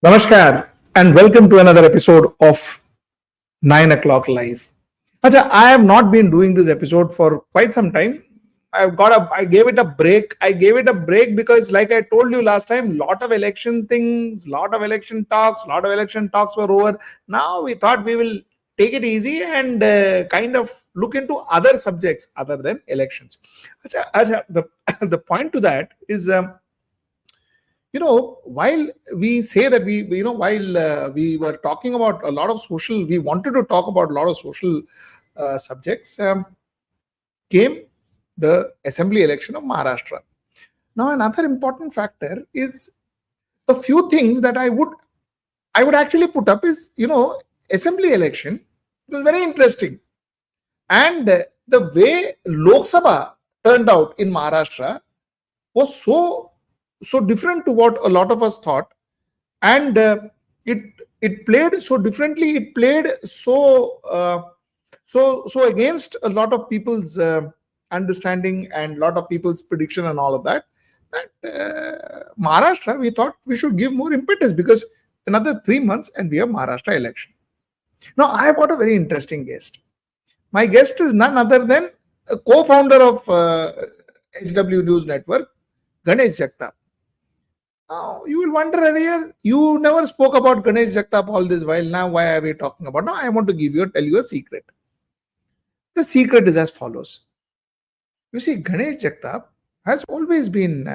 Namaskar and welcome to another episode of 9 o'clock live. Acha, I have not been doing this episode for quite some time. I gave it a break. I gave it a break because, like I told you last time, lot of election things, lot of election talks were over. Now we thought we will take it easy and kind of look into other subjects other than elections. Acha, the point to that is. While we say that while we were talking about a lot of social, we wanted to talk about a lot of social subjects, came the assembly election of Maharashtra. Now, another important factor is a few things that I would actually put up is, assembly election was very interesting. And the way Lok Sabha turned out in Maharashtra was so different to what a lot of us thought, and it played so differently. It played so against a lot of people's understanding and a lot of people's prediction and all of that. That Maharashtra, we thought we should give more impetus because another 3 months and we have Maharashtra election. Now I have got a very interesting guest. My guest is none other than a co-founder of HW News Network, Ganesh Jagtap. Now, you will wonder, here, you never spoke about Ganesh Jagtap all this while. Now, why are we talking about? Now, I want to tell you a secret. The secret is as follows. You see, Ganesh Jagtap has always been,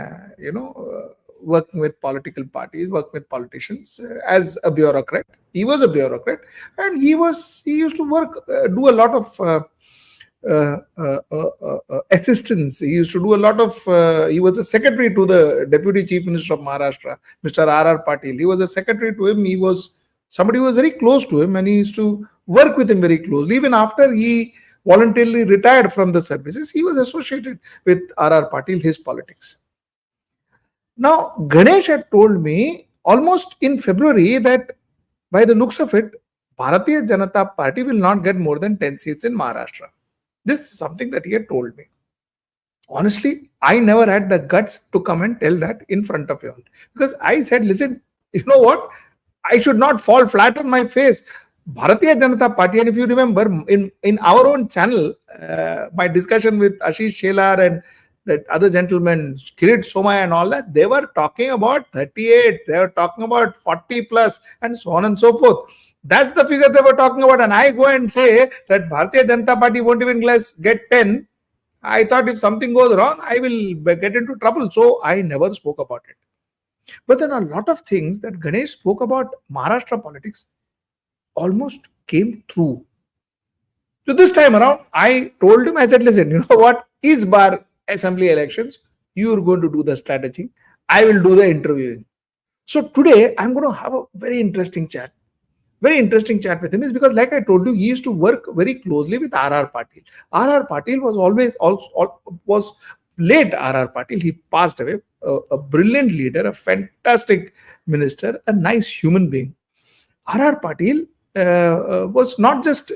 working with political parties, working with politicians as a bureaucrat. He was a bureaucrat, and he used to do a lot of assistance. He used to do a lot of, he was a secretary to the Deputy Chief Minister of Maharashtra, Mr. R.R. Patil. He was a secretary to him. He was somebody who was very close to him, and he used to work with him very closely. Even after he voluntarily retired from the services, he was associated with R.R. Patil, his politics. Now, Ganesh had told me almost in February that by the looks of it, Bharatiya Janata Party will not get more than 10 seats in Maharashtra. This is something that he had told me. Honestly, I never had the guts to come and tell that in front of you all. Because I said, listen, you know what? I should not fall flat on my face. Bharatiya Janata Party, and if you remember, in our own channel, my discussion with Ashish Shelar and that other gentleman, Kirit Somaya and all that, they were talking about 38, they were talking about 40 plus, and so on and so forth. That's the figure they were talking about, and I go and say that Bharatiya Janata Party won't even get 10. I thought if something goes wrong, I will get into trouble. So I never spoke about it. But then a lot of things that Ganesh spoke about Maharashtra politics almost came true. So this time around, I told him, I said, listen, you know what? Is bar assembly elections, you are going to do the strategy. I will do the interviewing. So today, I'm going to have a very interesting chat. Very interesting chat with him is because, like I told you, he used to work very closely with R.R. Patil. R.R. Patil was was late. R.R. Patil, he passed away. A brilliant leader, a fantastic minister, a nice human being. R.R. Patil was not just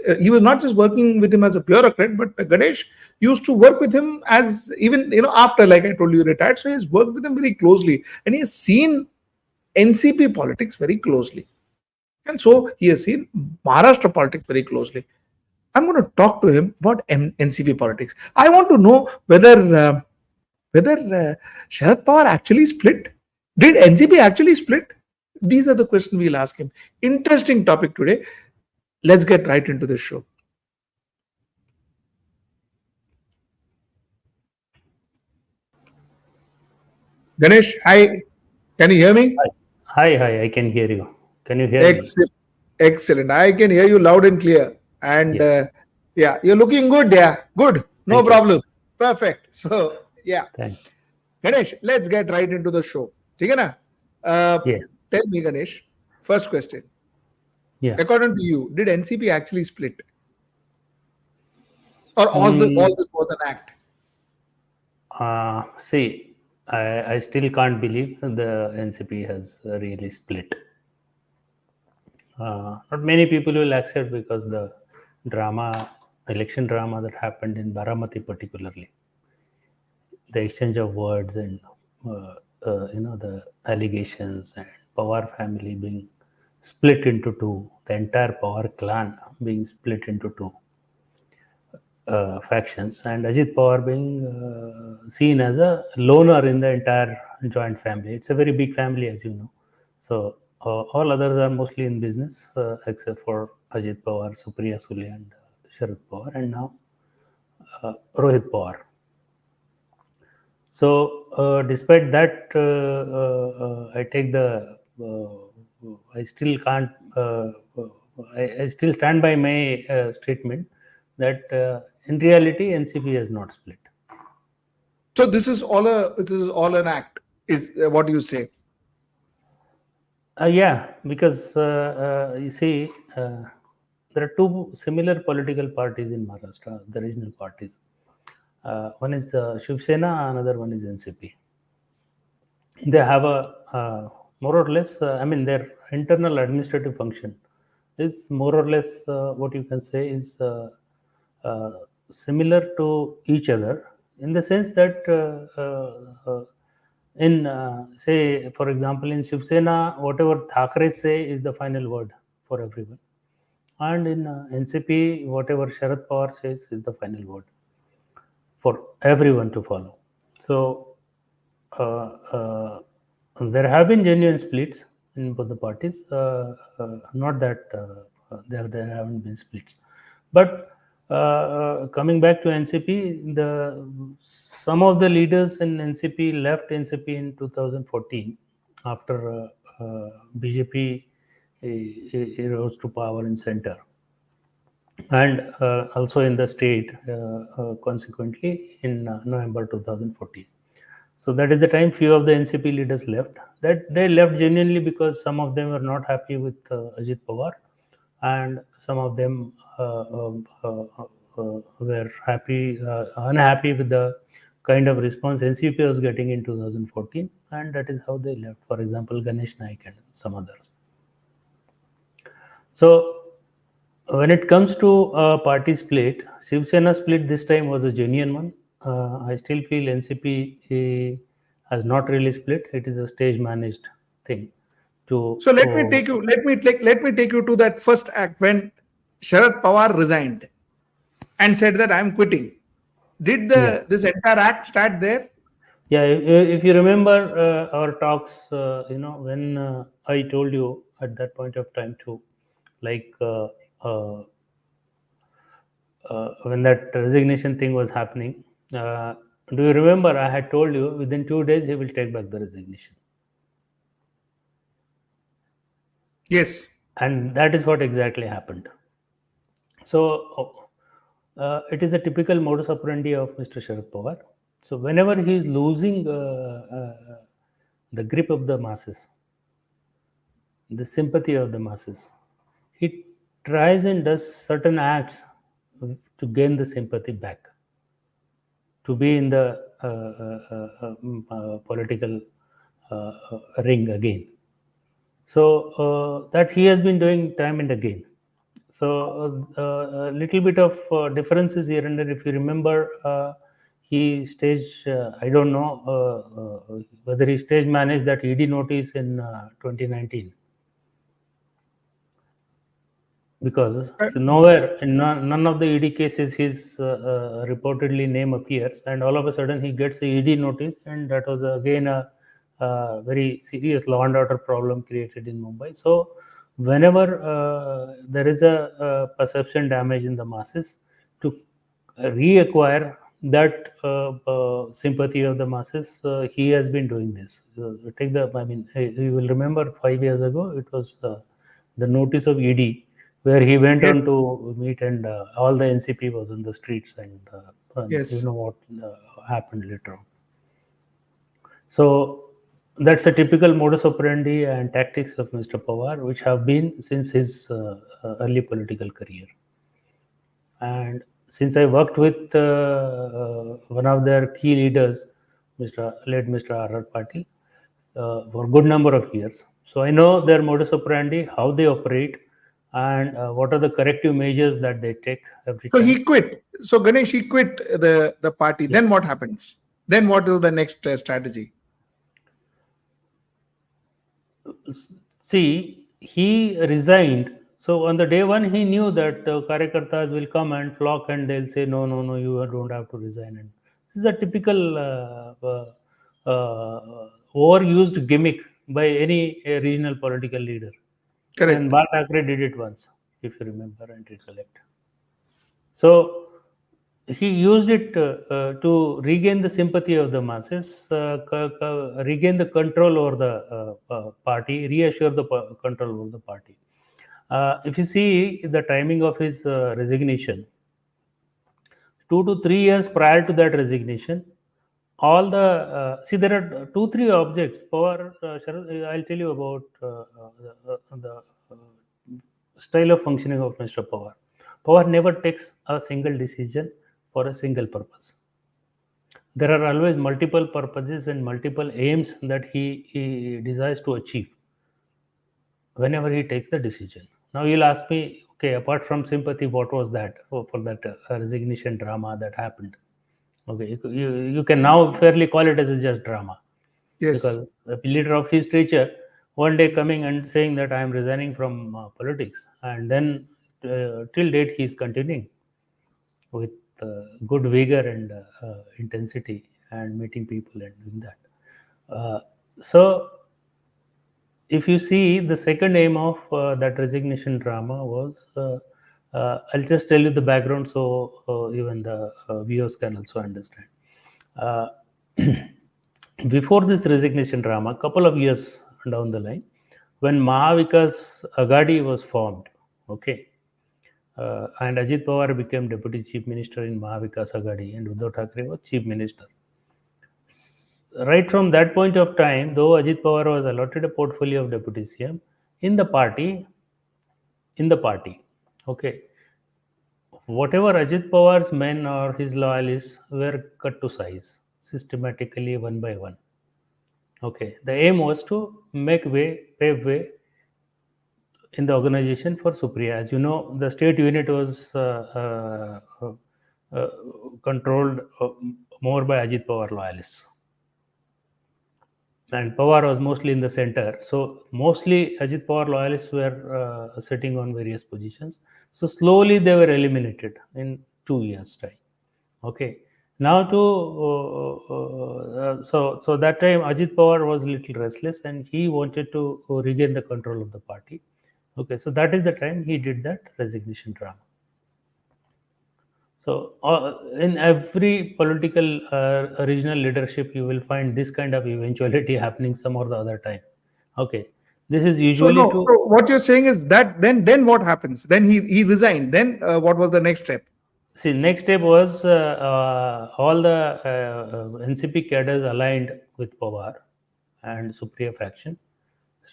working with him as a bureaucrat, but Ganesh used to work with him as even after, like I told you, retired. So he's worked with him very closely, and he has seen NCP politics very closely. And so he has seen Maharashtra politics very closely. I'm going to talk to him about NCP politics. I want to know whether Sharad Pawar actually split. Did NCP actually split? These are the questions we'll ask him. Interesting topic today. Let's get right into the show. Ganesh, hi. Can you hear me? Hi, I can hear you. Can you hear me? Excellent. I can hear you loud and clear. And yes. You're looking good. Yeah, good. No Thank problem. you. Perfect. So, yeah. Thanks. Ganesh, let's get right into the show. Okay, na? Yeah. Tell me, Ganesh, first question. Yeah. According to you, did NCP actually split? Or all this was an act? See, I still can't believe the NCP has really split. Not many people will accept because the election drama that happened in Baramati particularly, the exchange of words and the allegations and Pawar family being split into two, the entire Pawar clan being split into two factions, and Ajit Pawar being seen as a loner in the entire joint family. It's a very big family, as you know. So all others are mostly in business, except for Ajit Pawar, Supriya Sule, and Sharad Pawar, and now Rohit Pawar. So, despite that, I take the. I still can't. I still stand by my statement that in reality NCP has not split. So this is all an act, is what you say. Yeah, because you see, there are two similar political parties in Maharashtra, the regional parties. One is Shiv Sena, another one is NCP. They have a more or less, I mean, their internal administrative function is more or less what you can say is uh, similar to each other in the sense that in say for example in Shiv Sena, whatever Thakre say is the final word for everyone, and in NCP, whatever Sharad Pawar says is the final word for everyone to follow. So uh, uh, there have been genuine splits in both the parties. Not that there haven't been splits, but coming back to NCP, the some of the leaders in NCP left NCP in 2014 after BJP rose to power in center and also in the state consequently in November 2014. So that is the time few of the NCP leaders left. That they left genuinely because some of them were not happy with Ajit Pawar, and some of them were unhappy with the kind of response NCP was getting in 2014, and that is how they left. For example, Ganesh Naik and some others. So when it comes to party split, Shiv Sena split this time was a genuine one. I still feel NCP has not really split. It is a stage managed thing. To So let me take you to that first act when Sharad Pawar resigned and said that I'm quitting. Did yeah, this entire act start there? yeah. If you remember our talks, when I told you at that point of time too, like uh, when that resignation thing was happening. Do you remember I had told you within 2 days he will take back the resignation? Yes. And that is what exactly happened. So it is a typical modus operandi of Mr. Sharad Pawar. So whenever he is losing the grip of the masses, the sympathy of the masses, he tries and does certain acts to gain the sympathy back, to be in the political ring again. So that he has been doing time and again. So a little bit of differences here and there. If you remember, he stage I don't know whether he stage managed that ED notice in 2019, because Uh, nowhere in none of the ED cases his reportedly name appears, and all of a sudden he gets the ED notice, and that was again a very serious law and order problem created in Mumbai. So whenever there is a perception damage in the masses, to reacquire that sympathy of the masses, he has been doing this. Take the, I mean, you will remember 5 years ago it was the notice of ED, where he went yes. on to meet, and all the NCP was on the streets, and you Yes. know what happened later on. So that's a typical modus operandi and tactics of Mr. Pawar, which have been since his early political career. And since I worked with one of their key leaders, Mr. R.R. Patil, for a good number of years, so I know their modus operandi, how they operate, and what are the corrective measures that they take every So time. he quit. So Ganesh, he quit the party. Yeah. Then what happens? Then what is the next strategy? See, he resigned. So on the day one, he knew that Karyakartas will come and flock and they'll say, no, no, no, you don't have to resign. And this is a typical overused gimmick by any regional political leader. And Correct. Bal Thackeray did it once, if you remember and recollect. So he used it to regain the sympathy of the masses, regain the control over the party, reassure the control over the party. If you see the timing of his resignation, 2 to 3 years prior to that resignation, all the see there are two three objects. Power, I'll tell you about the style of functioning of Mr. Power. Power never takes a single decision for a single purpose. There are always multiple purposes and multiple aims that he desires to achieve whenever he takes the decision. Now you'll ask me, okay, apart from sympathy, what was that for that resignation drama that happened? Okay, you can now fairly call it as a just drama, Yes. because the leader of his stature one day coming and saying that I am resigning from politics, and then till date he is continuing with good vigor and intensity and meeting people and doing that. So if you see, the second aim of that resignation drama was, I'll just tell you the background so even the viewers can also understand. Uh, Before this resignation drama, a couple of years down the line, when Mahavikas Agadi was formed, okay, and Ajit Pawar became deputy chief minister in Mahavikas Agadi, and Uddhav Thackeray was chief minister. Right from that point of time, though Ajit Pawar was allotted a portfolio of deputy CM in the party, okay, whatever Ajit Pawar's men or his loyalists were cut to size systematically one by one. Okay, the aim was to pave way in the organization for Supriya. As you know, the state unit was controlled more by Ajit Pawar loyalists, and Pawar was mostly in the center. So mostly Ajit Pawar loyalists were sitting on various positions. So slowly they were eliminated in 2 years' time. Okay. Now to so that time Ajit Pawar was a little restless and he wanted to regain the control of the party. Okay, so that is the time he did that resignation drama. So, in every political regional leadership, you will find this kind of eventuality happening some or the other time. Okay, this is So usually no. to So what you're saying is that then what happens? Then he resigned. Then what was the next step? see. Next step was all the NCP cadres aligned with Pawar and Supriya faction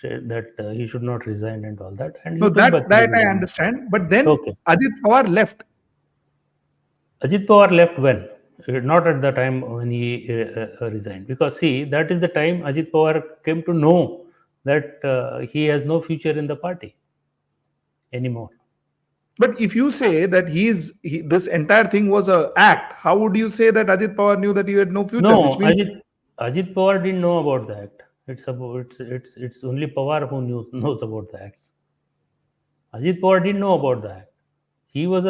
said that he should not resign and all that, and No, he took back the that I resignation. understand. But then Okay, Ajit Pawar left. Ajit Pawar left when? Not at the time when he resigned. Because, see, that is the time Ajit Pawar came to know that he has no future in the party anymore. But if you say that this entire thing was a act, how would you say that Ajit Pawar knew that he had no future? Which No, means Ajit Pawar didn't know about the act. It's only Pawar who knows about the acts. Ajit Pawar didn't know about the act. He was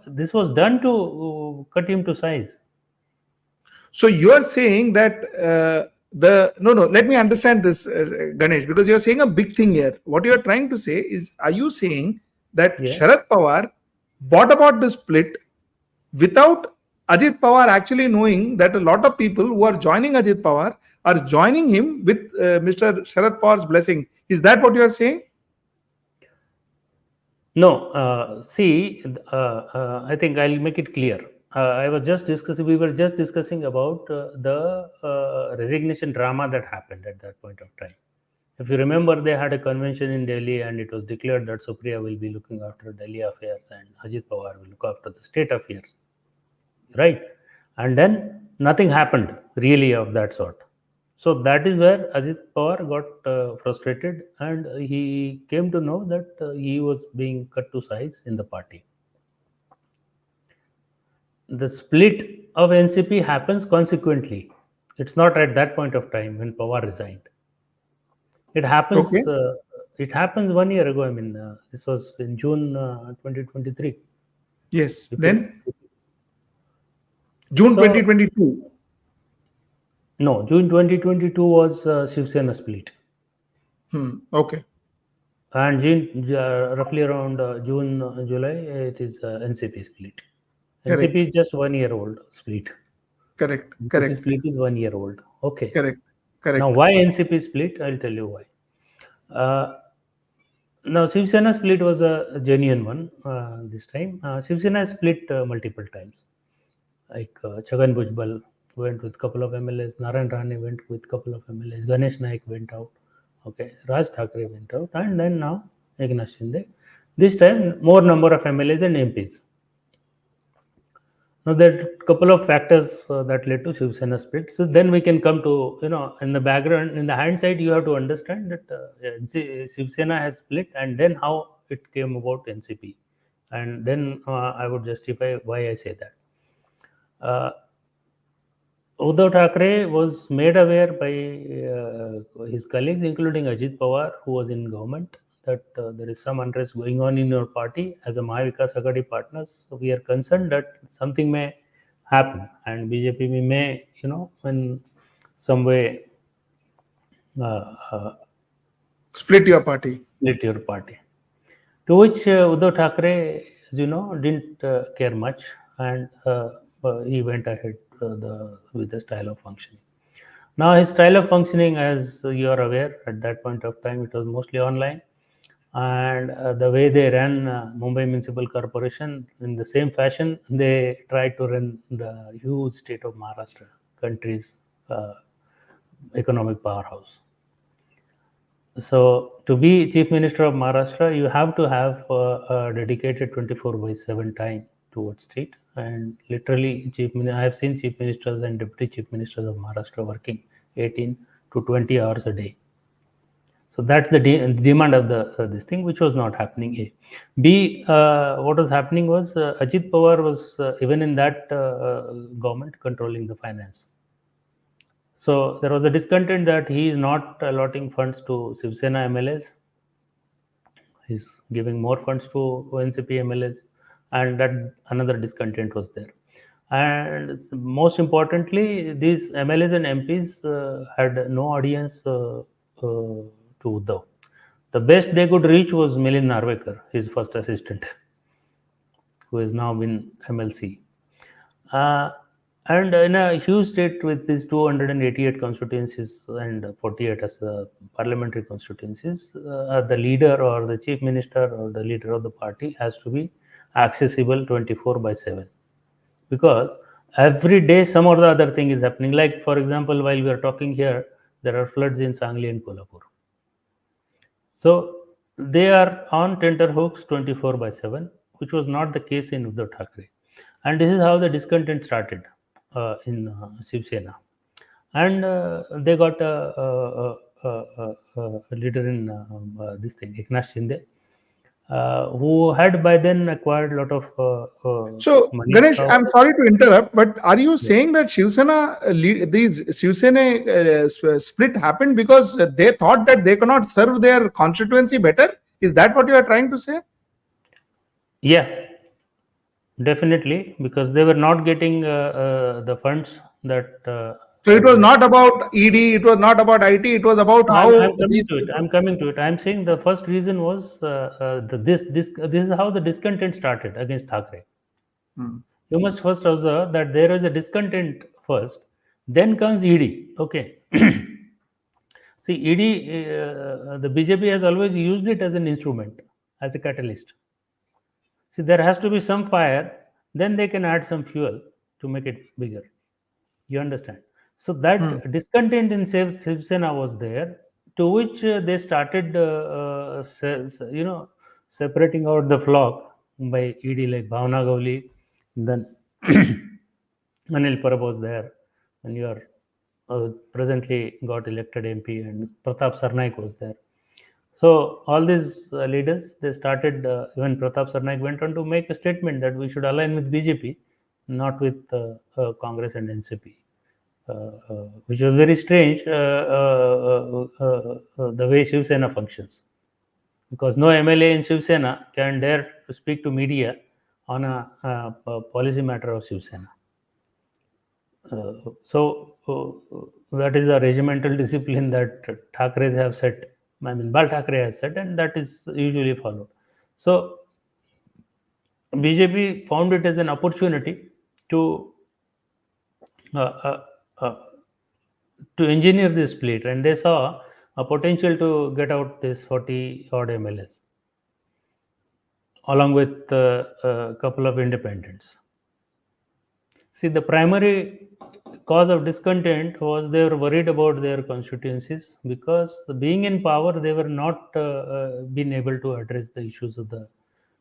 this was done to cut him to size. so. You are saying that the no no. Let me understand this, Ganesh, because you are saying a big thing here. What you are trying to say is, are you saying that Yeah. Sharad Pawar brought about the split without Ajit Pawar actually knowing that a lot of people who are joining Ajit Pawar are joining him with Mr. Sharad Pawar's blessing? Is that what you are saying? No, I think I'll make it clear. We were just discussing about the resignation drama that happened at that point of time. If you remember, they had a convention in Delhi and it was declared that Supriya will be looking after Delhi affairs and Ajit Pawar will look after the state affairs, right? And then nothing happened really of that sort. So that is where Ajit Pawar got frustrated and he came to know that he was being cut to size in the party. The split of NCP happens consequently. It's not at that point of time when Pawar resigned. It happens. Okay. It happens 1 year ago. I mean, this was in June 2023. Yes. If you, Then June so 2022. no, June 2022 was Shiv Sena split, Okay. and roughly around June, July, it is NCP split. Correct. NCP is just 1 year old split. Correct. NCP Correct. split is 1 year old. Okay. Correct. Now, Correct. why NCP split? I'll tell you why. Uh, Now, Shiv Sena split was a genuine one this time. Shiv Sena split multiple times. Like Chhagan Bhujbal went with couple of MLAs, Narayan Rane went with couple of MLAs, Ganesh Naik went out, okay, Raj Thackeray went out, and then now Eknath Shinde. This time, more number of MLAs and MPs. Now, there are a couple of factors that led to Shiv Sena split. So then we can come to, in the background, in the hindsight, you have to understand that Shiv Sena has split and then how it came about NCP. And then I would justify why I say that. Uddhav Thackeray was made aware by his colleagues, including Ajit Pawar, who was in government, that there is some unrest going on in your party. As a Mahavikas Aghadi partners, so we are concerned that something may happen, and BJP may, in some way, uh, uh, Split your party. split your party. To which Uddhav Thackeray, as you know, didn't care much, and he went ahead with the style of functioning. Now, his style of functioning, as you are aware, at that point of time, it was mostly online. And the way they ran Mumbai Municipal Corporation, in the same fashion, they tried to run the huge state of Maharashtra, country's uh, economic powerhouse. So, to be Chief Minister of Maharashtra, you have to have a dedicated 24/7 time towards state. And literally, I have seen Chief Ministers and Deputy Chief Ministers of Maharashtra working 18 to 20 hours a day. So that's the demand of the this thing, which was not happening. A, B, what was happening was Ajit Pawar was even in that government controlling the finance. So there was a discontent that he is not allotting funds to Shiv Sena MLAs. He's giving more funds to NCP MLAs, and that another discontent was there. And most importantly, these MLAs and MPs had no audience to Uddhav. The best they could reach was Milind Narvekar, his first assistant, who has now been MLC. Uh, and in a huge state with these 288 constituencies and 48 as parliamentary constituencies, the leader or the chief minister or the leader of the party has to be accessible 24/7, because every day some or the other thing is happening. Like, for example, while we are talking here, there are floods in Sangli and Kolhapur. So they are on tenterhooks 24/7, which was not the case in Uddhav Thackeray. And this is how the discontent started in Shiv Sena. And they got a leader in this thing, Eknath Shinde, who had by then acquired a lot of So, money Ganesh, from. I'm sorry to interrupt, but are you saying that Shiv Sena, these Shiv Sena split happened because they thought that they cannot serve their constituency better? Is that what you are trying to say? Yeah, definitely, because they were not getting the funds that So it was they. not about ED, it was not about IT, it was about No, I'm how coming these to it. people. I'm coming to it. I'm saying the first reason was this is how the discontent started against Thackeray. Hmm. You must first observe that there is a discontent first, then comes ED. Okay. See, ED, the BJP has always used it as an instrument, as a catalyst. See, there has to be some fire, then they can add some fuel to make it bigger. You understand? So Hmm. that discontent in Shiv Sena was there, to which they started, separating out the flock by ED, like Bhavna Gavli, then Anil Parab was there, and you are presently got elected MP, and Pratap Sarnaik was there. So all these leaders, they started. Even Pratap Sarnaik went on to make a statement that we should align with BJP, not with Congress and NCP. which was very strange, the way Shiv Sena functions. Because no MLA in Shiv Sena can dare to speak to media on a policy matter of Shiv Sena. That is the regimental discipline that Thackeray's have set. I mean, Bal Thackeray has set, and that is usually followed. So, BJP found it as an opportunity to uh, uh, uh, engineer this split, and they saw a potential to get out this 40 odd MLAs along with a couple of independents. See, the primary cause of discontent was they were worried about their constituencies because being in power, they were not been able to address the issues of the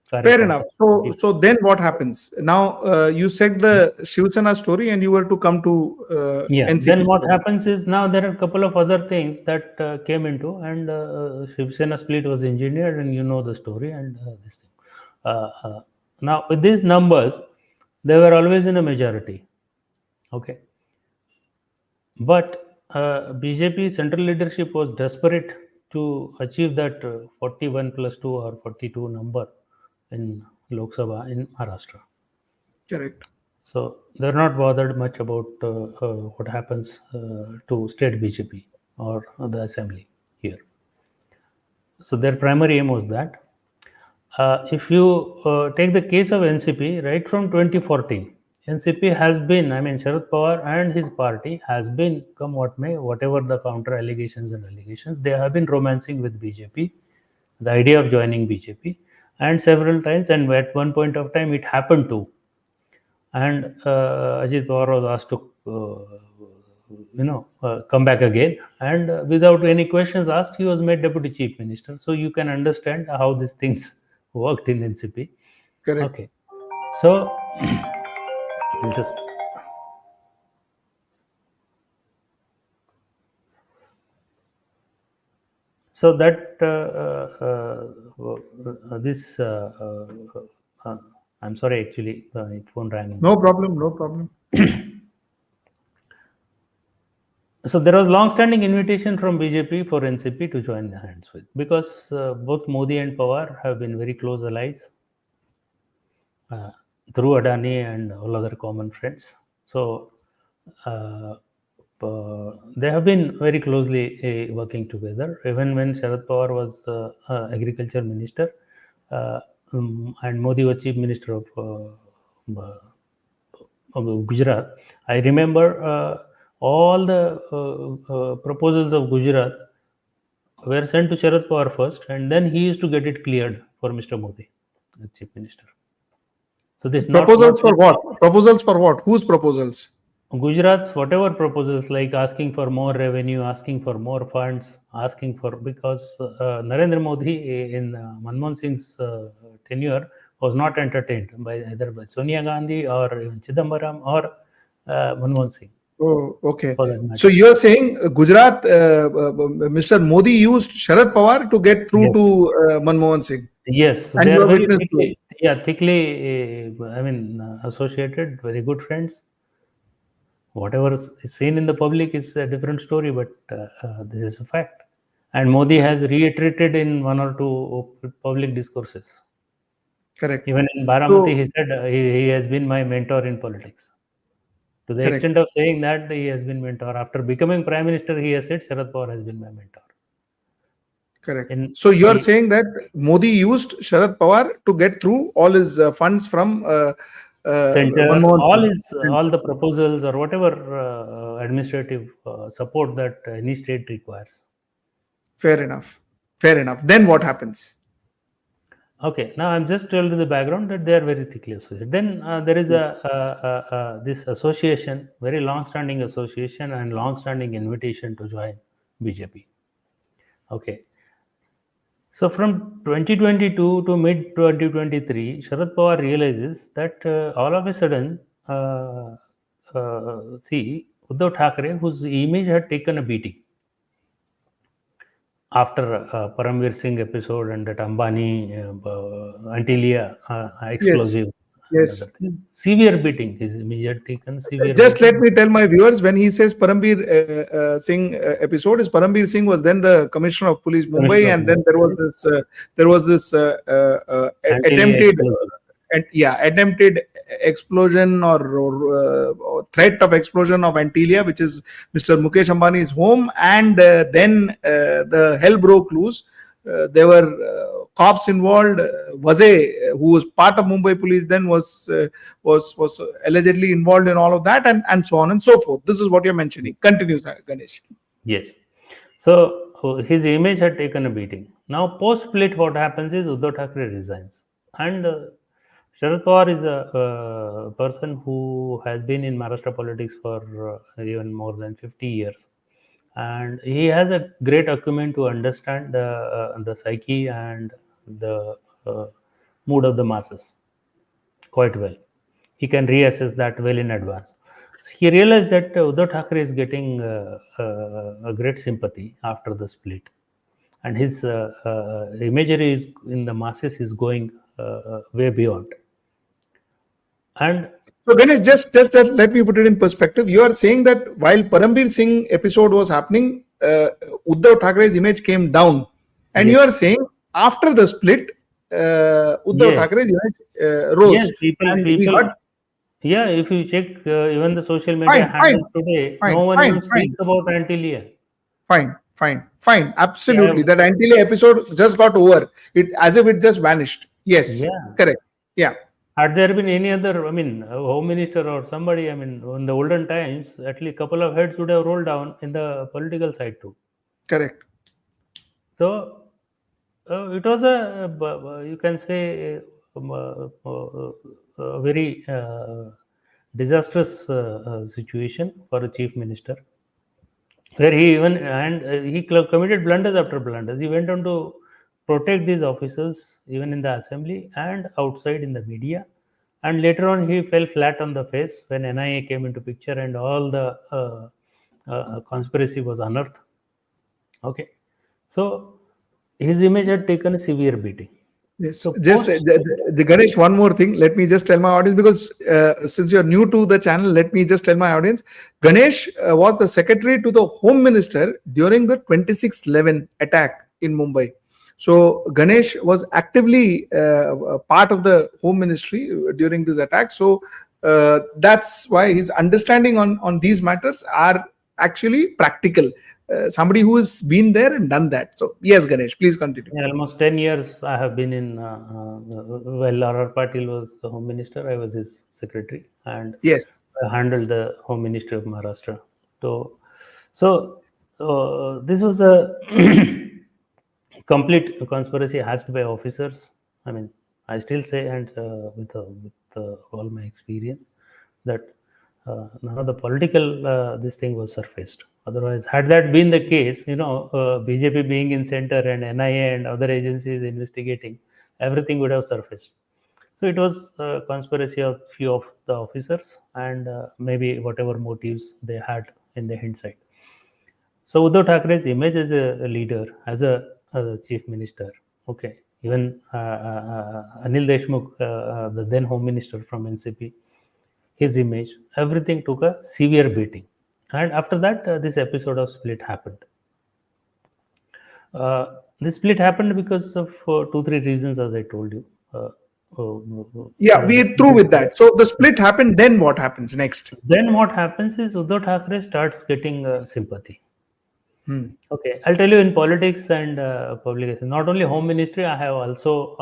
Fair enough. people. So then what happens? Now you said the Shiv Sena story, and you were to come to Yeah. NCP. Then what happens is now there are a couple of other things that came into, and Shiv Sena split was engineered, and you know the story and this thing. Now with these numbers, they were always in a majority. Okay. But BJP central leadership was desperate to achieve that 41 plus 2 or 42 number in Lok Sabha in Maharashtra. Correct. So they're not bothered much about what happens to state BJP or the assembly here. So their primary aim was that. If you take the case of NCP, right from 2014, NCP has been, I mean, Sharad Pawar and his party has been, come what may, whatever the counter allegations and allegations, they have been romancing with BJP, the idea of joining BJP, and several times, and at one point of time, it happened too. And Ajit Pawar was asked to, come back again, and without any questions asked, he was made deputy chief minister. So you can understand how these things worked in NCP. Correct. Okay, so just so that this I'm sorry, actually, my phone rang. No problem. No problem. So there was long-standing invitation from BJP for NCP to join the hands with, because both Modi and Pawar have been very close allies through Adani and all other common friends. So they have been very closely working together. Even when Sharad Pawar was agriculture minister and Modi was chief minister of Gujarat, I remember all the proposals of Gujarat were sent to Sharad Pawar first, and then he used to get it cleared for Mr. Modi, the chief minister. So this Proposals for what? Proposals for what? Whose proposals? Gujarat's whatever proposals, like asking for more revenue, asking for more funds, asking for, because Narendra Modi in Manmohan Singh's tenure was not entertained by either by Sonia Gandhi or even Chidambaram or Manmohan Singh. Oh, okay. So you're saying Gujarat, Mr. Modi used Sharad Pawar to get through to Manmohan Singh. Yes, and they you are are very witness to thickly, thickly, I mean, associated, very good friends. Whatever is seen in the public is a different story, but this is a fact. And Modi has reiterated in one or two public discourses. Correct. Even in Baramati, he said he has been my mentor in politics. To the extent of saying that he has been mentor. After becoming prime minister, he has said Sharad Pawar has been my mentor. Correct. So you are saying that Modi used Sharad Pawar to get through all his funds from center, Manmohan Singh. all the proposals or whatever administrative support that any state requires. Fair enough. Fair enough. Then what happens? Okay, now I'm just telling the background that they are very thickly associated. Then there is this association, very long-standing association and long-standing invitation to join BJP. Okay. So from 2022 to mid 2023, Sharad Pawar realizes that all of a sudden, see, Uddhav Thackeray, whose image had taken a beating after Paramveer Singh episode and that Ambani Antilia explosive and Yes. other things. Severe beating. His image taken severe Just let beating. me tell my viewers, when he says Parambir Singh episode, is Parambir Singh was then the Commissioner of Police Mumbai, Commissioner of and then there was this anti attempted explosion. attempted explosion or threat of explosion of Antilia, which is Mr. Mukesh Ambani's home, and then the hell broke loose. There were cops involved. Vaze, who was part of Mumbai police then, was allegedly involved in all of that, and so on and so forth. This is what you're mentioning. Continues, Ganesh. Yes. So his image had taken a beating. Now post split, what happens is Uddhav Thackeray resigns, and Sharad Pawar is a person who has been in Maharashtra politics for even more than 50 years, and he has a great acumen to understand the psyche and the mood of the masses quite well. He can reassess that well in advance. So he realized that Uddhav Thackeray is getting a great sympathy after the split, and his imagery is in the masses is going way beyond. And So Ganesh, just let me put it in perspective. You are saying that while Parambir Singh episode was happening, Uddhav Thackre's image came down, and you yes, are saying after the split, Uddhav yes, Thackre's image yes, rose, and he people. got Yeah, if you check even the social media fine, fine, handles today, no fine, one even fine, speaks fine, about Antilia. fine. They Absolutely, have, that Antilles episode just got over. It as if it just vanished. Yes, yeah. correct. Yeah, Had there been any other, I mean, home minister or somebody, I mean, in the olden times, at least a couple of heads would have rolled down in the political side too. correct. So it was you can say, a very disastrous situation for a chief minister, where he even and he committed blunders after blunders. He went on to protect these officers even in the assembly and outside in the media, and later on he fell flat on the face when NIA came into picture and all the conspiracy was unearthed. Okay, so his image had taken a severe beating. Yes, So just post, Ganesh, one more thing. Let me just tell my audience, because since you're new to the channel, let me just tell my audience. Ganesh was the secretary to the Home Minister during the 26/11 attack in Mumbai. So Ganesh was actively part of the Home Ministry during this attack. So that's why his understanding on these matters are actually practical. Somebody who has been there and done that. So yes, Ganesh, please continue. yeah, almost 10 years I have been in, well, R.R. Patil was the Home Minister, I was his secretary, and Yes. I handled the Home Ministry of Maharashtra. So this was a complete conspiracy hatched by officers. I mean, I still say, and with all my experience, that none of the political this thing was surfaced. Otherwise, had that been the case, BJP being in center and NIA and other agencies investigating, everything would have surfaced. So it was a conspiracy of few of the officers and maybe whatever motives they had in the hindsight. So Uddhav Thackeray's image as a leader, as a chief minister, okay, even Anil Deshmukh, the then home minister from NCP, his image, everything took a severe beating. And after that, this episode of split happened. This split happened because of two, three reasons, as I told you. Yeah, we're through with that. So the split happened. Then what happens next? Then what happens is Uddhav Thackeray starts getting sympathy. Hmm. Okay, I'll tell you, in politics and publication, not only home ministry, I have also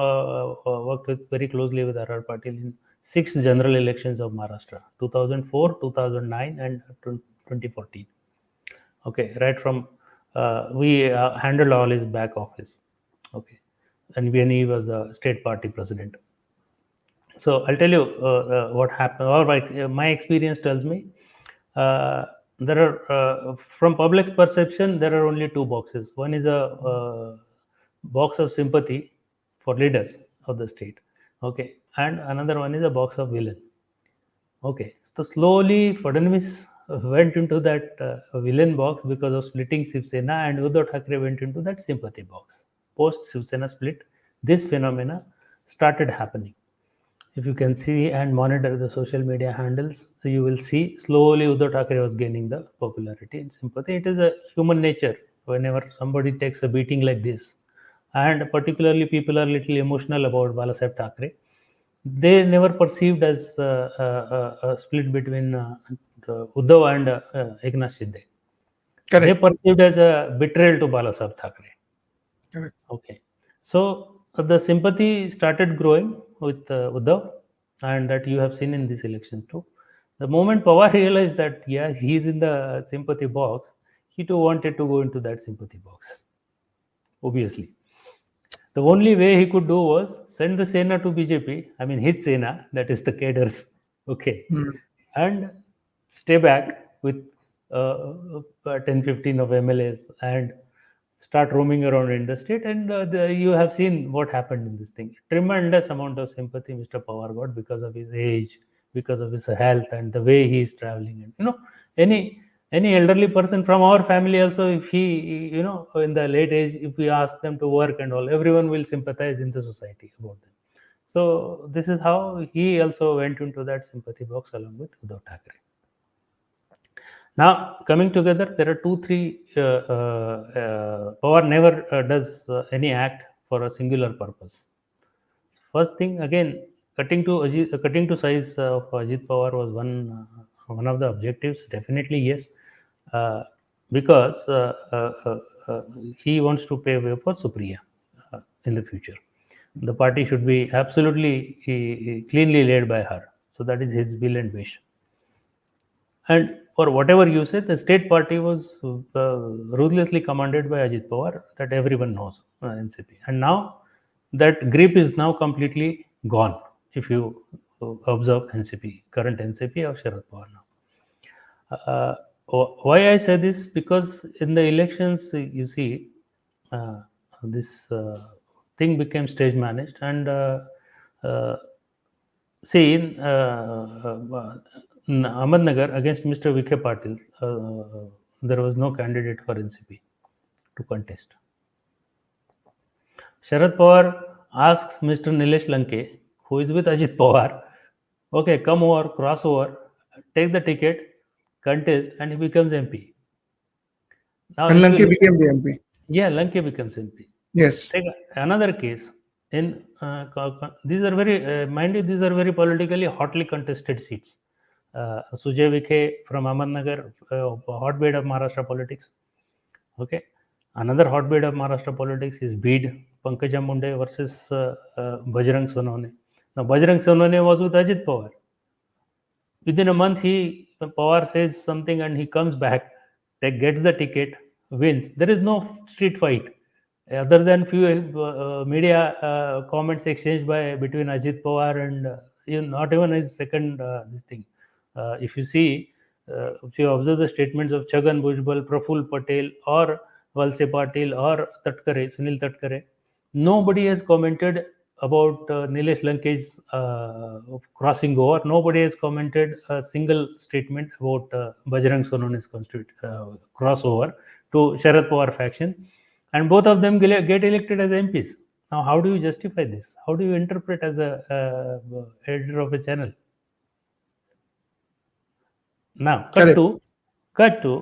worked very closely with R.R. Patil in 6 general elections of Maharashtra, 2004, 2009, and 2014. Okay, right from we handled all his back office. Okay, and when he was a state party president. So I'll tell you what happened. All right, my experience tells me uh, there are, from public's perception, there are only two boxes. One is a box of sympathy for leaders of the state, okay, and another one is a box of villain. Okay, so slowly Fadnavis went into that villain box because of splitting Shiv Sena, and Uddhav Thackeray went into that sympathy box. Post Shiv Sena split, this phenomena started happening. If you can see and monitor the social media handles, you will see slowly Uddhav Thackeray was gaining the popularity and sympathy. It is a human nature. Whenever somebody takes a beating like this, and particularly people are little emotional about Balasaheb Thackeray, they never perceived as a split between Uddhav and Eknath Shinde. They Correct. perceived as a betrayal to Balasaheb Thackeray. Correct. Okay. So the sympathy started growing with Uddhav, and that you have seen in this election too. The moment Pawar realized that, yeah, he's in the sympathy box, he too wanted to go into that sympathy box. Obviously. The only way he could do was send the Sena to BJP, I mean his Sena, that is the cadres, okay, Hmm. and stay back with 10, 15 of MLAs and start roaming around in the state. And you have seen what happened in this thing. Tremendous amount of sympathy Mr. Pawar got because of his age, because of his health, and the way he is traveling. And any elderly person from our family also, if he, in the late age, if we ask them to work and all, everyone will sympathize in the society about them. So this is how he also went into that sympathy box along with Uddhav Thackeray. Now, coming together, there are two, three. Power never does any act for a singular purpose. First thing, again, cutting to size of Ajit Pawar was one of the objectives. Definitely, yes, uh, because he wants to pave way for Supriya in the future. The party should be absolutely cleanly led by her. So that is his will and wish. And for whatever you said, the state party was ruthlessly commanded by Ajit Pawar, that everyone knows, NCP. And now that grip is now completely gone. If you observe NCP, current NCP of Sharad Pawar now. Why I say this? Because in the elections, you see, this thing became stage managed, and see, in Ahmednagar against Mr. Vikhe Patil, there was no candidate for NCP to contest. Sharad Pawar asks Mr. Nilesh Lanke, who is with Ajit Pawar, okay, come over, cross over, take the ticket, contest, and he becomes MP. Now, And if you Lanke look, became the MP. yeah, Lanke becomes MP. Yes. Take another case. In these are very, mind you, these are very politically hotly contested seats. Sujay Vikhe from Ahmednagar, hotbed of Maharashtra politics. Okay, another hotbed of Maharashtra politics is Bid, Pankaja Munde versus Bajrang Sonone. Now, Bajrang Sonone was with Ajit Pawar. Within a month, Pawar says something and he comes back, gets the ticket, wins. There is no street fight, other than few media comments exchanged by between Ajit Pawar and not even his second this thing. If you see, if you observe the statements of Chhagan Bhujbal, Praful Patel, or Valse Patil, or Sunil Tatkare, nobody has commented about Nilesh Lanke's crossing over. Nobody has commented a single statement about Bajrang Sonone's crossover to Sharad Pawar faction, and both of them get elected as MPs. Now, how do you justify this? How do you interpret as a editor of a channel? Now, Correct.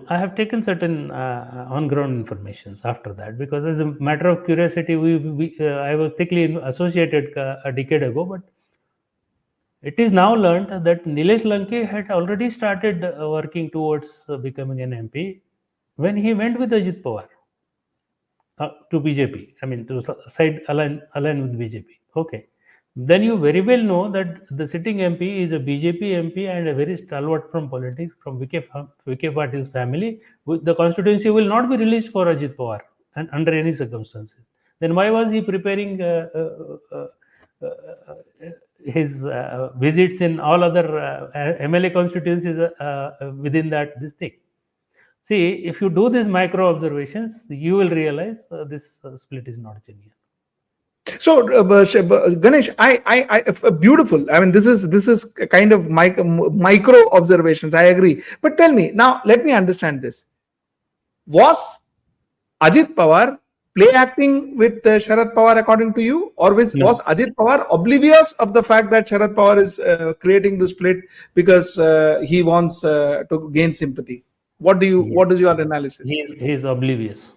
I have taken certain on-ground informations after that, because as a matter of curiosity, I was thickly associated a decade ago, but it is now learned that Nilesh Lanke had already started working towards becoming an MP when he went with Ajit Pawar to BJP. I mean, to align with BJP. Okay. Then you very well know that the sitting MP is a BJP MP and a very stalwart from politics, from Vikhe Patil's family. The constituency will not be released for Ajit Pawar and under any circumstances. Then why was he preparing his visits in all other MLA constituencies within this thing? See, if you do these micro observations, you will realize this split is not genuine. So, Ganesh, beautiful. I mean, this is kind of micro observations. I agree. But tell me now. Let me understand this. Was Ajit Pawar play acting with Sharad Pawar, according to you, or was No, Ajit Pawar oblivious of the fact that Sharad Pawar is creating the split because he wants to gain sympathy? yes, What is your analysis? he is oblivious.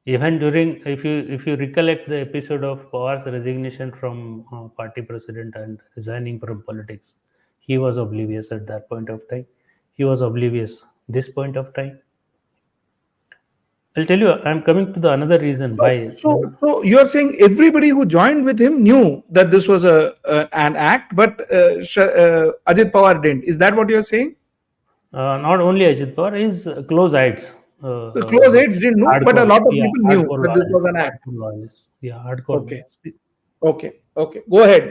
Even during, if you recollect the episode of Pawar's resignation from party president and resigning from politics, he was oblivious at that point of time. He was oblivious this point of time. I'll tell you, I'm coming to the another reason why. So you're saying everybody who joined with him knew that this was an act, but Ajit Pawar didn't. Is that what you're saying? Not only Ajit Pawar, his close aides, The close aides didn't know, but a hardcore, lot of yeah, people knew hardcore that this was loyalists, an act. hardcore loyalists, yeah, hardcore Okay, loyalists. okay. Go ahead,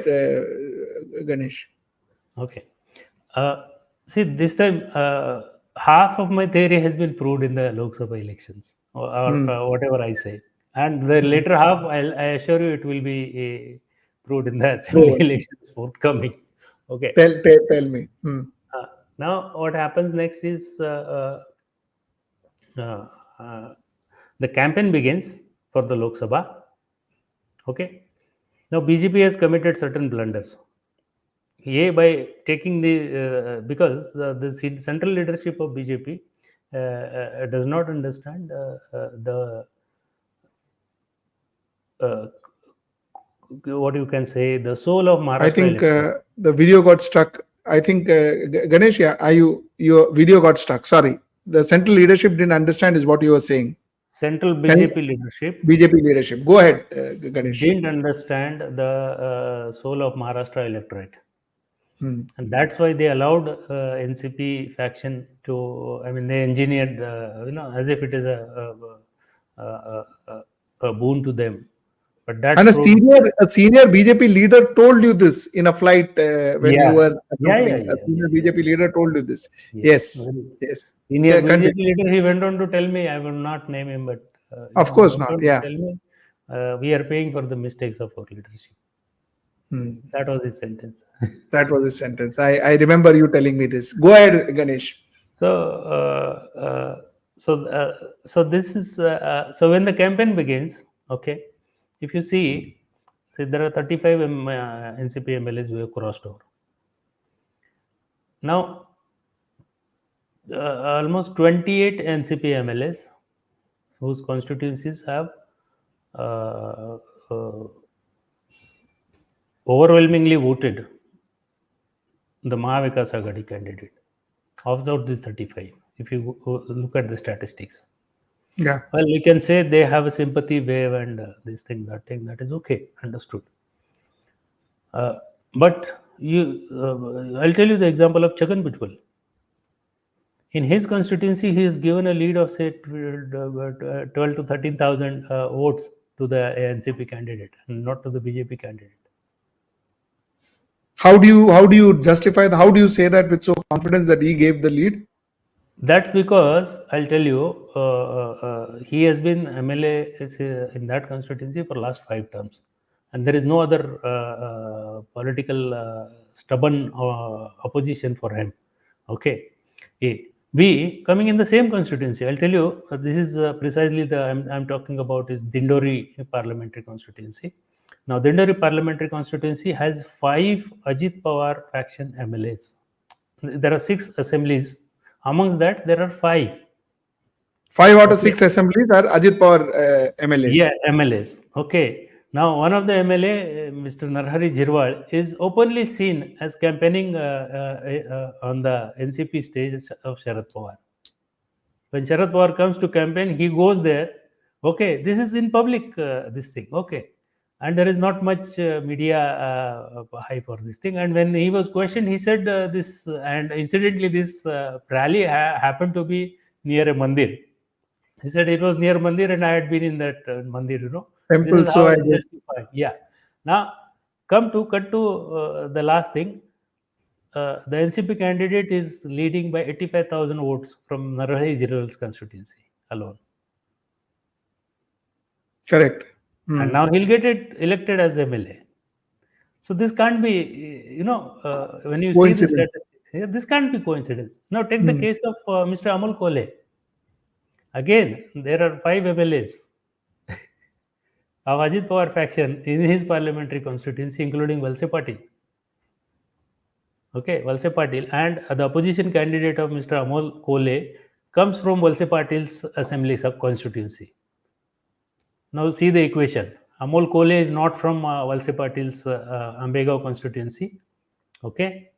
Ganesh. Okay. See, this time, half of my theory has been proved in the Lok Sabha elections, or Hmm. whatever I say. And the Hmm. later half, I assure you, it will be proved in the assembly Go. elections forthcoming. Okay. Tell me. Hmm. Uh, Now, what happens next is uh, uh, the campaign begins for the Lok Sabha. Okay. Now, BJP has committed certain blunders. A, by taking the because the central leadership of BJP does not understand the uh, what you can say, the soul of I Maharashtra think electorate. the video got stuck. I think Ganesh, yeah, your video got stuck. Sorry, the central leadership didn't understand is what you were saying. Central Cen- BJP leadership BJP leadership. Go ahead, Ganesh. didn't understand the soul of Maharashtra electorate. Hmm. And that's why they allowed NCP faction to. I mean, they engineered, as if it is a boon to them. But And that proved, a senior BJP leader told you this in a flight when you yeah, were yeah, accompanying. A senior yeah. BJP leader told you this. Yes. Yes, Very yes. senior Continue. BJP leader, he went on to tell me, I will not name him, but Of he course went not. on to Yeah. tell me, we are paying for the mistakes of our leadership. Hmm. That was his sentence. That was his sentence. I remember you telling me this. Go ahead, Ganesh. So, so this is so when the campaign begins, okay, if you see there are 35 NCP MLAs who have crossed over. Now, almost 28 NCP MLAs whose constituencies have uh, uh, overwhelmingly voted the Mahavikas Aghadi candidate. Of those 35, if you look at the statistics, Yeah. well, you can say they have a sympathy wave and this thing, that thing. That is okay, understood. But I'll tell you the example of Chagan Bhujbal. In his constituency, he is given a lead of say 12 to 13,000 votes to the NCP candidate, and not to the BJP candidate. How do you justify how do you say that with so confidence that he gave the lead? That's because I'll tell you, he has been MLA in that constituency for last 5 terms, and there is no other political stubborn opposition for him. Okay, A. B, coming in the same constituency. I'll tell you, this is precisely the I'm talking about is Dindori parliamentary constituency. Now, Dindori parliamentary constituency has 5 Ajit Pawar faction MLAs. There are 6 assemblies. Amongst that, there are 5. 5 out of 6 Okay. assemblies are Ajit Pawar Yeah, MLAs. MLAs. Okay. Now, one of the MLA, Mr. Narhari Jirwal, is openly seen as campaigning on the NCP stage of Sharad Pawar. When Sharad Pawar comes to campaign, he goes there. Okay, this is in public, this thing. Okay. And there is not much media hype for this thing. And when he was questioned, he said this, and incidentally, this rally happened to be near a mandir. He said it was near mandir, and I had been in that mandir. This Temple, is so how I he guess. justified. Yeah. Now, cut to the last thing. The NCP candidate is leading by 85,000 votes from Narahari Jiral's constituency alone. Correct. And Hmm. now he'll get it elected as MLA. So this can't be, when you see the Coincidence. statistics, this can't be coincidence. Now take the Hmm. case of Mr. Amol Kole. Again, there are 5 MLAs. of Ajit Pawar faction in his parliamentary constituency, including Valse Patil. Okay, Valse Patil, and the opposition candidate of Mr. Amol Kole comes from Valse Patil's assembly sub constituency. Now see the equation. Amol Kole is not from Valse Patil's Ambegao constituency. Okay,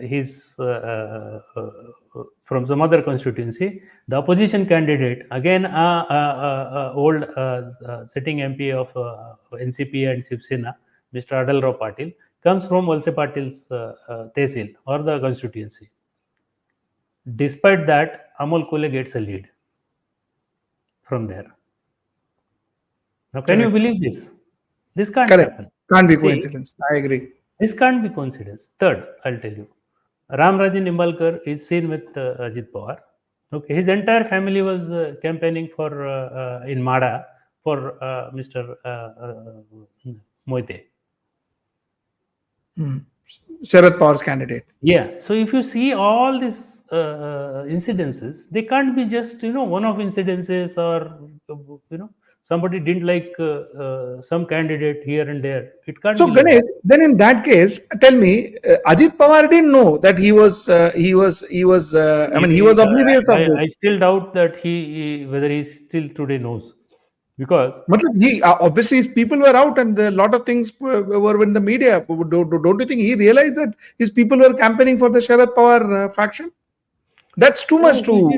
he's from some other constituency. The opposition candidate, again, old sitting MP of NCP and Shiv Sena, Mr. Adalrao Patil, comes from Valse Patil's Tehsil or the constituency. Despite that, Amol Kole gets a lead from there. Now, can you Correct. believe this? This can't Correct. happen. Can't be See, coincidence. I agree. this can't be coincidence. Third, I'll tell you. Ramrajan Nimbalkar is seen with Ajit Pawar. Okay, his entire family was campaigning for in Mada for Mr. Moite. Sharad Pawar's candidate. Yeah. So if you see all these incidences, they can't be just one-off incidences or somebody didn't like some candidate here and there. It can't So be like Ganesh, that. then in that case, tell me, Ajit Pawar didn't know that he was. I mean, he was oblivious of I this. still doubt that whether he still today knows, because Matlab, he obviously his people were out, and a lot of things were in the media. Don't you think he realized that his people were campaigning for the Sharad Pawar faction? That's too much he did. to.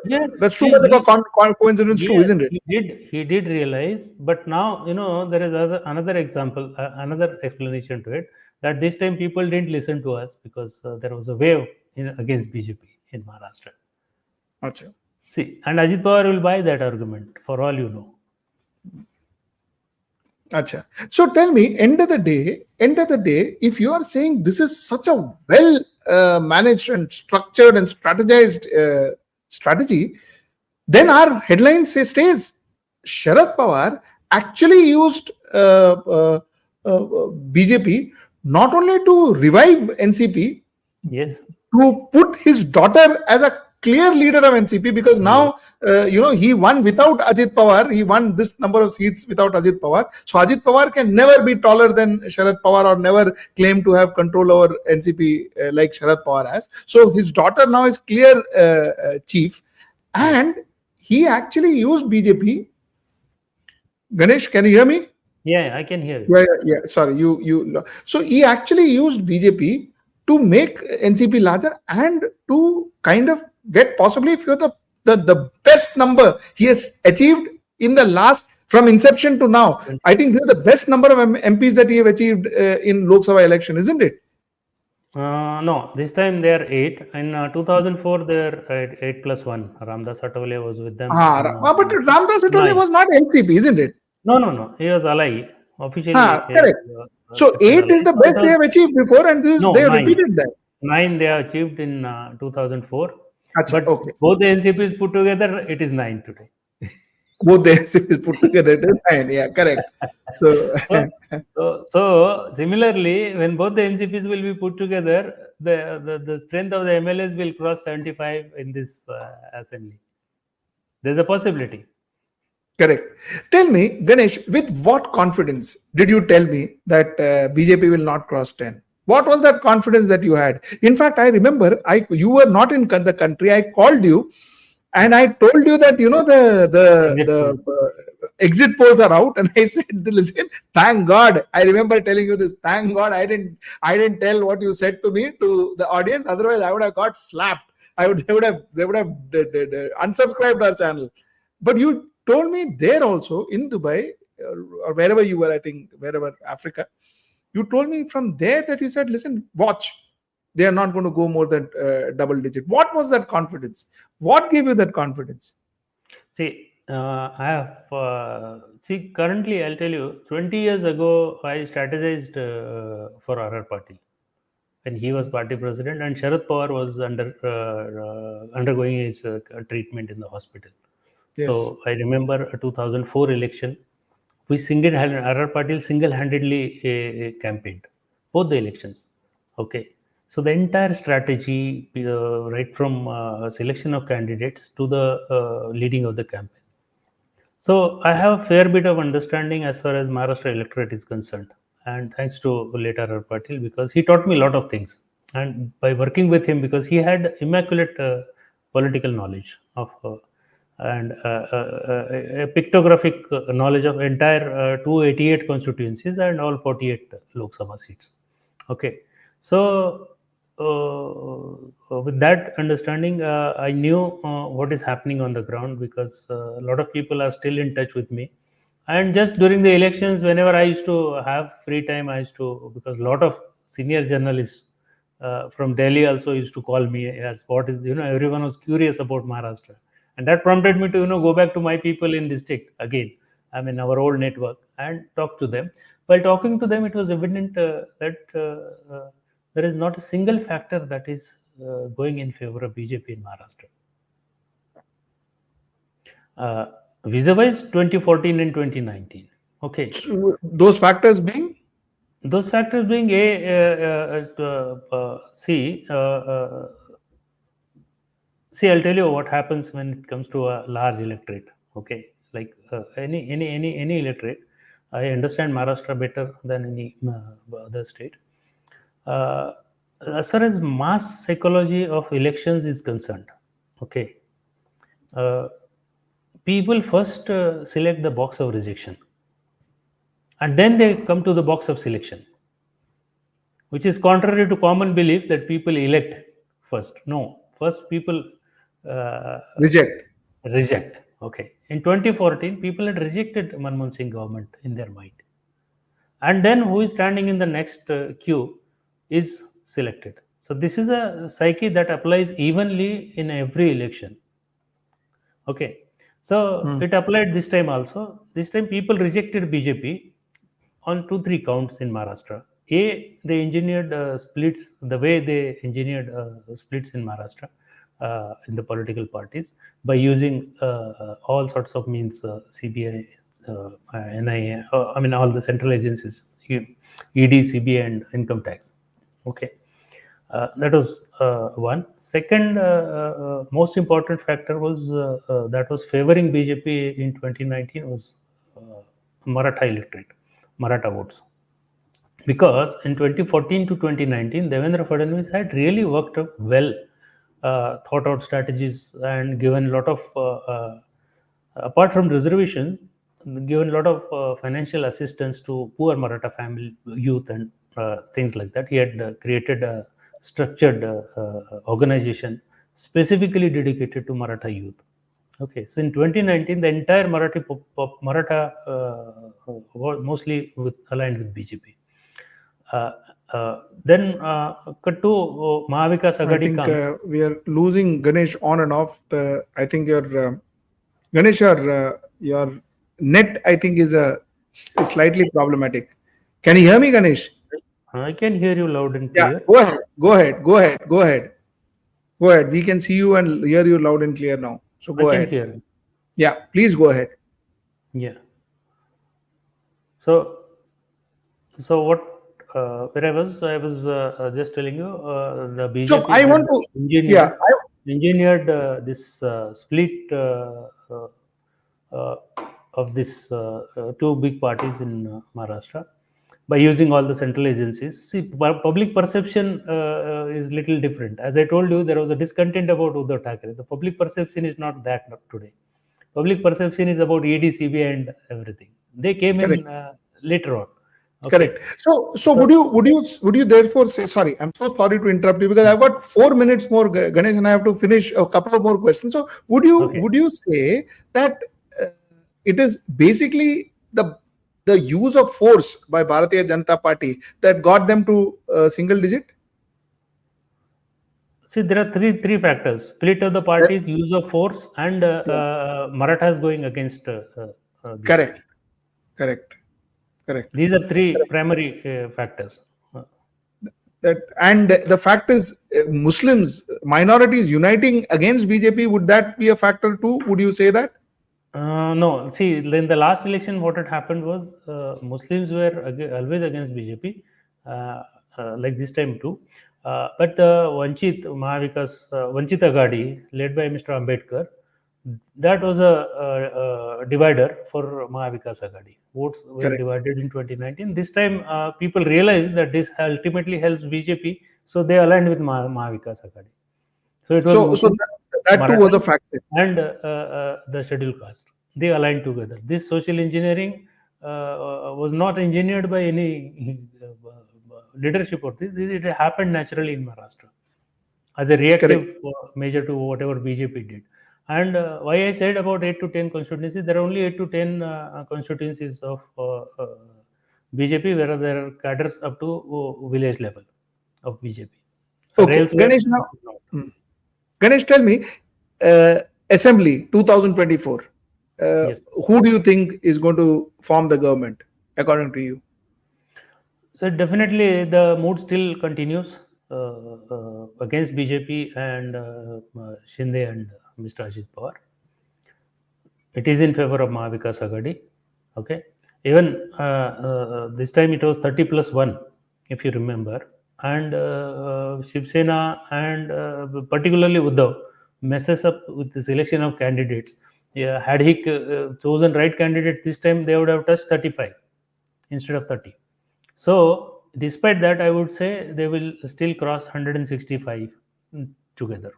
Yes, That's too much of a coincidence too, yes, isn't it? he did realize, but now there is another example, another explanation to it, that this time people didn't listen to us because there was a wave against BJP in Maharashtra. Achha. See, and Ajit Pawar will buy that argument for all you know. Achha. So tell me, end of the day, if you are saying this is such a well managed and structured and strategized strategy, then our headline stays Sharad Pawar actually used BJP not only to revive NCP, Yes. to put his daughter as a clear leader of NCP, because now he won without Ajit Pawar. He won this number of seats without Ajit Pawar. So Ajit Pawar can never be taller than Sharad Pawar or never claim to have control over NCP like Sharad Pawar has. So his daughter now is clear chief, and he actually used BJP. Ganesh, can you hear me? Yeah, I can hear you. Yeah. Sorry, you. So he actually used BJP to make NCP larger and to kind of get, possibly if you're the best number he has achieved in the last, from inception to now. I think this is the best number of MPs that he have achieved in Lok Sabha election, isn't it? No, this time they are 8. In 2004, they are 8 plus 1. Ramdas Atawale was with them. But Ramdas Atawale was not NCP, isn't it? No. He was Alai. Officially. Correct. So 8 is the best they have achieved before, and they have repeated that. 9 they have achieved in 2004. Achha, but okay. Both the NCPs put together, it is 9 today. Both the NCPs put together, it is 9. Yeah, correct. So similarly, when both the NCPs will be put together, the strength of the MLAs will cross 75 in this assembly. There's a possibility. Correct. Tell me, Ganesh, with what confidence did you tell me that BJP will not cross 10? What was that confidence that you had? In fact, I remember you were not in the country. I called you and I told you that the exit polls are out, and I said, "Listen, thank God." I remember telling you this. Thank God I didn't tell what you said to me to the audience. Otherwise, I would have got slapped. They would have unsubscribed our channel. But you told me there also in Dubai or wherever you were, I think wherever, Africa, you told me from there that you said, "Listen, watch. They are not going to go more than double digit." What was that confidence? What gave you that confidence? See, I have currently I'll tell you, 20 years ago I strategized for RR Party when he was party president, and Sharad Pawar was undergoing his treatment in the hospital. Yes. So I remember a 2004 election. We RR Patil single-handedly campaigned both the elections. Okay. So the entire strategy, right from selection of candidates to the leading of the campaign. So I have a fair bit of understanding as far as Maharashtra electorate is concerned, and thanks to later R. Patil, because he taught me a lot of things. And by working with him, because he had immaculate political knowledge of and a pictographic knowledge of entire 288 constituencies and all 48 Lok Sabha seats. Okay, so with that understanding, I knew what is happening on the ground, because a lot of people are still in touch with me. And just during the elections, whenever I used to have free time, I used to, because a lot of senior journalists from Delhi also used to call me, as what is, everyone was curious about Maharashtra, and that prompted me to go back to my people in district again. I mean, our old network, and talk to them. While talking to them, it was evident that there is not a single factor that is going in favor of BJP in Maharashtra. Vis-a-vis 2014 and 2019. Okay. So those factors being? Those factors being see, I'll tell you what happens when it comes to a large electorate. Okay, like any electorate. I understand Maharashtra better than any other state. Uh, as far as mass psychology of elections is concerned, okay, uh, people first select the box of rejection, and then they come to the box of selection, which is contrary to common belief that people elect first. No, first people Reject. reject. Okay. In 2014, people had rejected Manmohan Singh government in their mind. And then who is standing in the next queue is selected. So this is a psyche that applies evenly in every election. Okay. So Hmm. it applied this time also. This time people rejected BJP on 2 3 counts in Maharashtra. They engineered splits, the way they engineered splits in Maharashtra in the political parties by using all sorts of means, CBI, NIA, I mean, all the central agencies, ED, CBI, and income tax. Okay. That was one. Second, most important factor was that was favoring BJP in 2019 was Maratha electorate, Maratha votes. Because in 2014 to 2019, Devendra Fadnavis had really worked up well, thought out strategies, and given a lot of, apart from reservation, given a lot of financial assistance to poor Maratha family, youth, and things like that. He had created a structured organization specifically dedicated to Maratha youth. Okay, so in 2019, the entire Maratha was mostly aligned with BJP. Uh, cut to Mahavikas I Agadi think comes. we are losing Ganesh on and off. I think your Ganesh, your net, I think, is slightly problematic. Can you hear me, Ganesh? I can hear you loud and Yeah, clear. go ahead. Go ahead. Go ahead. Go ahead. Go ahead. We can see you and hear you loud and clear now. So I go can ahead. hear you. Yeah, please go ahead. Yeah. So, what where I was just telling you, the So BJP I had want to, yeah, engineered this split uh, of this two big parties in Maharashtra by using all the central agencies. See, public perception is little different. As I told you, there was a discontent about Uddhav Thackeray. The public perception is not that today. Public perception is about ED, CBI, and everything. They came correct. in later on. Okay. Correct. So So, would you therefore say, sorry, I'm so sorry to interrupt you because I've got 4 minutes more, Ganesh, and I have to finish a couple of more questions. So okay. would you say that uh, it is basically the use of force by Bharatiya Janata Party that got them to single digit? See, there are three factors: split of the That- parties, use of force, and yeah. Marathas going against Correct. BJP. Correct. Correct. These are three primary factors. That, and the fact is, Muslims, minorities uniting against BJP, would that be a factor too? Would you say that? No, see, in the last election, what had happened was Muslims were always against BJP, like this time too. But Vanchit Mahavikas, Vanchit Agadi, led by Mr. Ambedkar, That was a divider for Mahavikas Aghadi. Votes were Correct. divided in 2019. This time, people realized that this ultimately helps BJP, so they aligned with Mahavikas Aghadi. So it was So that too was a Marathas factor. and the scheduled caste. They aligned together. This social engineering was not engineered by any leadership or this. It happened naturally in Maharashtra as a Correct. reactive measure to whatever BJP did. And why I said about 8 to 10 constituencies, there are only 8 to 10 constituencies of BJP where there are cadres up to village level of BJP. Okay, Elsewhere, Ganesh. Now, Ganesh, tell me, Assembly 2024. yes. Who do you think is going to form the government, according to you? So definitely the mood still continues against BJP and Shinde and Mr. Ajit Pawar. It is in favor of Mahavikas Aghadi. Okay. Even this time it was 30 plus 1, if you remember. And Shiv Sena and particularly Uddhav messes up with the selection of candidates. Yeah, had he chosen right candidate this time, they would have touched 35 instead of 30. So, despite that, I would say they will still cross 165 together.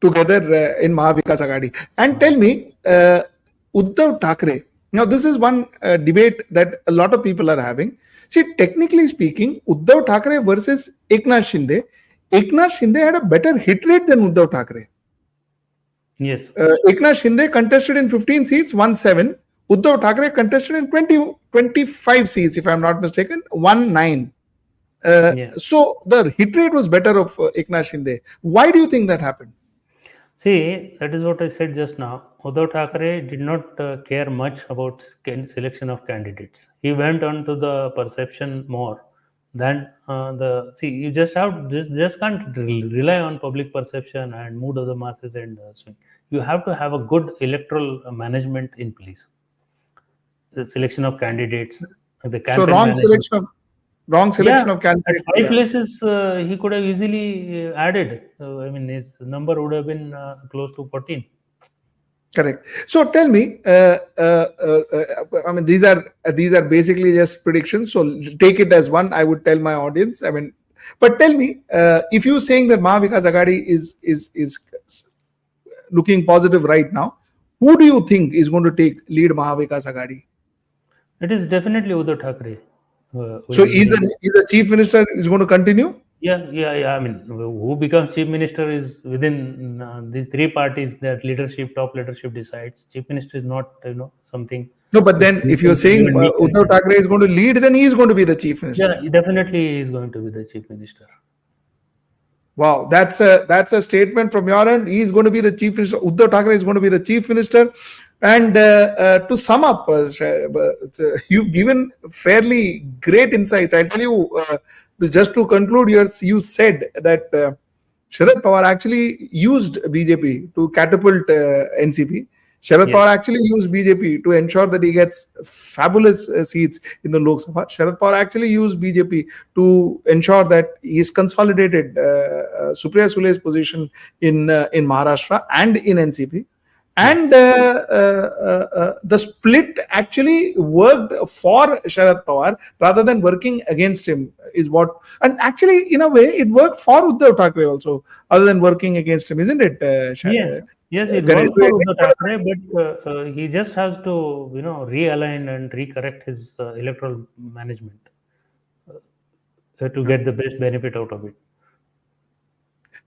Together in Mahavikas Aghadi. And tell me, Uddhav Thackeray. Now, this is one debate that a lot of people are having. See, technically speaking, Uddhav Thackeray versus Eknath Shinde. Eknath Shinde had a better hit rate than Uddhav Thackeray. Yes. Eknath Shinde contested in 15 seats, won 7. Uddhav Thackeray contested in 25 seats, if I'm not mistaken, won 9. So the hit rate was better of Eknath Shinde. Why do you think that happened? See, that is what I said just now. Uddhav Thackeray did not care much about selection of candidates. He went on to the perception more than the. See, you just can't rely on public perception and mood of the masses and swing. You have to have a good electoral management in place. The selection of candidates, the campaign So wrong management. selection of candidates. At 5 places he could have easily added. I mean, his number would have been close to 14. Correct. So tell me, I mean, these are basically just predictions. So take it as one. I would tell my audience. I mean, but tell me, if you're saying that Mahavikas Aghadi is looking positive right now, who do you think is going to lead Mahavikas Aghadi? It is definitely Uddhav Thackeray. So is the chief minister is going to continue? Yeah. I mean, who becomes chief minister is within these three parties that top leadership decides. Chief minister is not, something. No, but then if you're saying Uddhav Thackeray is going to lead, then he is going to be the chief minister. Yeah, definitely he is going to be the chief minister. Wow, that's a statement from your end. He is going to be the chief minister. Uddhav Thackeray is going to be the chief minister. And to sum up, you've given fairly great insights. I'll tell you, just to conclude, you said that Sharad Pawar actually used BJP to catapult NCP. Sharad Pawar actually used BJP to ensure that he gets fabulous seats in the Lok Sabha. Sharad Pawar actually used BJP to ensure that he's consolidated Supriya Sule's position in Maharashtra and in NCP. And the split actually worked for Sharad Pawar rather than working against him, is what. And actually, in a way, it worked for Uddhav Thackeray also, other than working against him, isn't it? Yes, it worked for Uddhav Thackeray, but he just has to, realign and recorrect his electoral management to get the best benefit out of it.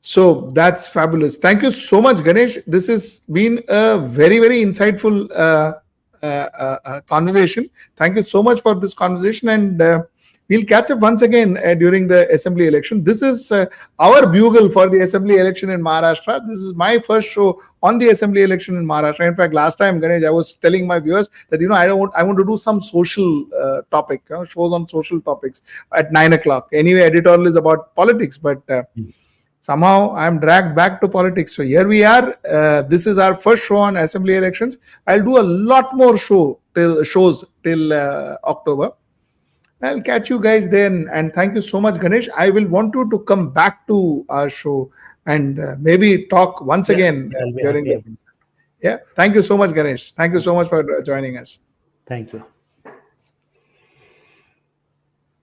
So that's fabulous. Thank you so much, Ganesh. This has been a very, very insightful conversation. Thank you so much for this conversation, and we'll catch up once again during the assembly election. This is our bugle for the assembly election in Maharashtra. This is my first show on the assembly election in Maharashtra. In fact, last time, Ganesh, I was telling my viewers that I want to do some social topic, shows on social topics at 9 o'clock. Anyway, editorial is about politics, but somehow I'm dragged back to politics. So here we are. This is our first show on assembly elections. I'll do a lot more shows till October. I'll catch you guys then. And thank you so much, Ganesh. I will want you to come back to our show and maybe talk once again during the. Yeah. Thank you so much, Ganesh. Thank you so much for joining us. Thank you.